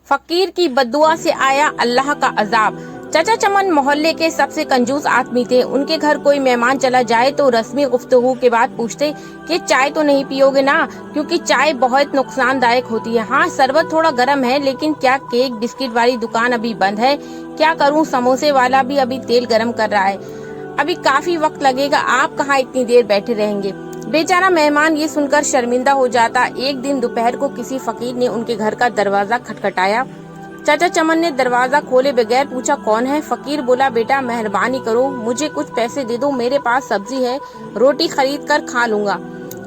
फकीर की बद्दुआ से आया अल्लाह का अजाब। चाचा चमन मोहल्ले के सबसे कंजूस आदमी थे। उनके घर कोई मेहमान चला जाए तो रस्मी गुफ्तगू के बाद पूछते कि चाय तो नहीं पियोगे ना, क्योंकि चाय बहुत नुकसानदायक होती है। हाँ, शरबत थोड़ा गर्म है, लेकिन क्या केक बिस्किट वाली दुकान अभी बंद है? क्या करूँ, समोसे वाला भी अभी तेल गर्म कर रहा है। अभी काफी वक्त लगेगा, आप कहाँ इतनी देर बैठे रहेंगे। बेचारा मेहमान ये सुनकर शर्मिंदा हो जाता। एक दिन दोपहर को किसी फकीर ने उनके घर का दरवाजा खटखटाया। चाचा चमन ने दरवाजा खोले बगैर पूछा, कौन है? फकीर बोला, बेटा मेहरबानी करो, मुझे कुछ पैसे दे दो, मेरे पास सब्जी है, रोटी खरीद कर खा लूंगा।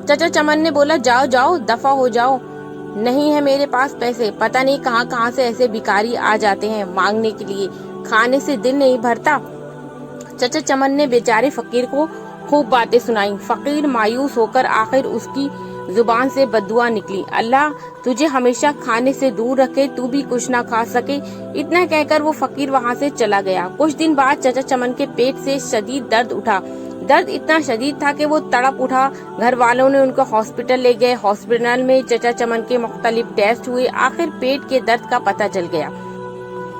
चाचा चमन ने बोला, जाओ जाओ, दफा हो जाओ, नहीं है मेरे पास पैसे। पता नहीं कहाँ कहाँ से ऐसे भिखारी आ जाते हैं मांगने के लिए, खाने से दिल नहीं भरता। चाचा चमन ने बेचारे फकीर को खूब बातें सुनाई। फकीर मायूस होकर आखिर उसकी जुबान से बद्दुआ निकली, अल्लाह तुझे हमेशा खाने से दूर रखे, तू भी कुछ ना खा सके। इतना कहकर वो फकीर वहाँ से चला गया। कुछ दिन बाद चाचा चमन के पेट से शदीद दर्द उठा। दर्द इतना शदीद था कि वो तड़प उठा। घर वालों ने उनको हॉस्पिटल ले गए। हॉस्पिटल में चाचा चमन के मुख्तलिफ टेस्ट हुए। आखिर पेट के दर्द का पता चल गया।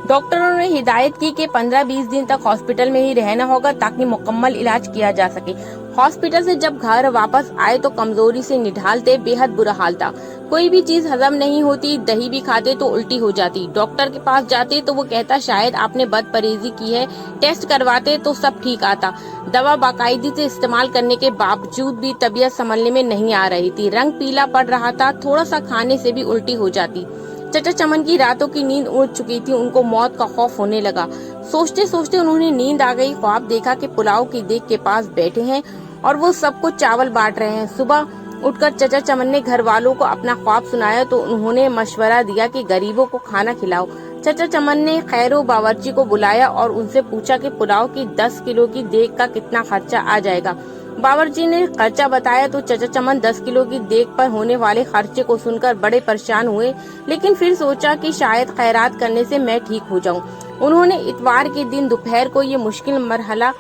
डॉक्टरों ने हिदायत की कि 15-20 दिन तक हॉस्पिटल में ही रहना होगा ताकि मुकम्मल इलाज किया जा सके। हॉस्पिटल से जब घर वापस आए तो कमजोरी से निढालते, बेहद बुरा हाल था। कोई भी चीज हजम नहीं होती, दही भी खाते तो उल्टी हो जाती। डॉक्टर के पास जाते तो वो कहता शायद आपने बदपरहेजी की है। टेस्ट करवाते तो सब ठीक आता। दवा बाकायदगी से इस्तेमाल करने के बावजूद भी तबीयत संभलने में नहीं आ रही थी। रंग पीला पड़ रहा था, थोड़ा सा खाने से भी उल्टी हो जाती। चाचा चमन की रातों की नींद उड़ चुकी थी। उनको मौत का खौफ होने लगा। सोचते सोचते उन्होंने नींद आ गई। ख्वाब देखा कि पुलाव की देग के पास बैठे हैं और वो सबको चावल बांट रहे हैं। सुबह उठकर चाचा चमन ने घर वालों को अपना ख्वाब सुनाया तो उन्होंने मशवरा दिया कि गरीबों को खाना खिलाओ। चाचा चमन ने खैरो बावर्ची को बुलाया और उनसे पूछा कि पुलाव की 10 किलो की देग का कितना खर्चा आ जाएगा। बावर्ची ने खर्चा बताया तो चाचा चमन 10 किलो की देग पर होने वाले खर्चे को सुनकर बड़े परेशान हुए, लेकिन फिर सोचा कि शायद खैरात करने से मैं ठीक हो जाऊं। उन्होंने इतवार के दिन दोपहर को ये मुश्किल मरहला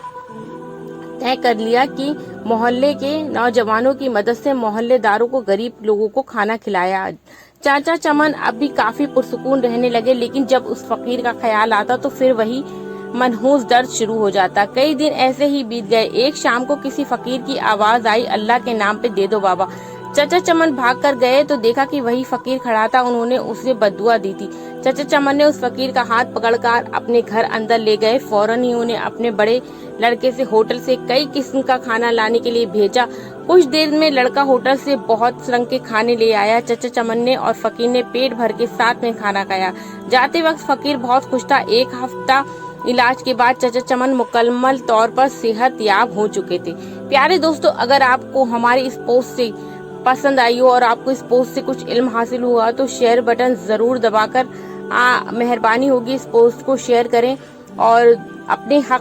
तय कर लिया कि मोहल्ले के नौजवानों की मदद से मोहल्लेदारों को, गरीब लोगों को खाना खिलाया। चाचा चमन अब भी काफी पुरसुकून रहने लगे, लेकिन जब उस फकीर का ख्याल आता तो फिर वही मनहूस दर्द शुरू हो जाता। कई दिन ऐसे ही बीत गए। एक शाम को किसी फकीर की आवाज आई, अल्लाह के नाम पे दे दो बाबा। चाचा चमन भाग कर गए तो देखा कि वही फकीर खड़ा था। उन्होंने उसे बद्दुआ दी थी। चाचा चमन ने उस फकीर का हाथ पकड़कर अपने घर अंदर ले गए। फौरन ही उन्हें अपने बड़े लड़के से होटल से कई किस्म का खाना लाने के लिए भेजा। कुछ देर में लड़का होटल से बहुत रंग के खाने ले आया। चाचा चमन ने और फकीर ने पेट भर के साथ में खाना खाया। जाते वक्त फकीर बहुत खुश था। एक हफ्ता इलाज के बाद चाचा चमन मुकम्मल तौर पर सेहत याब हो चुके थे। प्यारे दोस्तों, अगर आपको हमारी इस पोस्ट से पसंद आई हो और आपको इस पोस्ट से कुछ इल्म हासिल हुआ तो शेयर बटन जरूर दबाकर मेहरबानी होगी इस पोस्ट को शेयर करें और अपने हक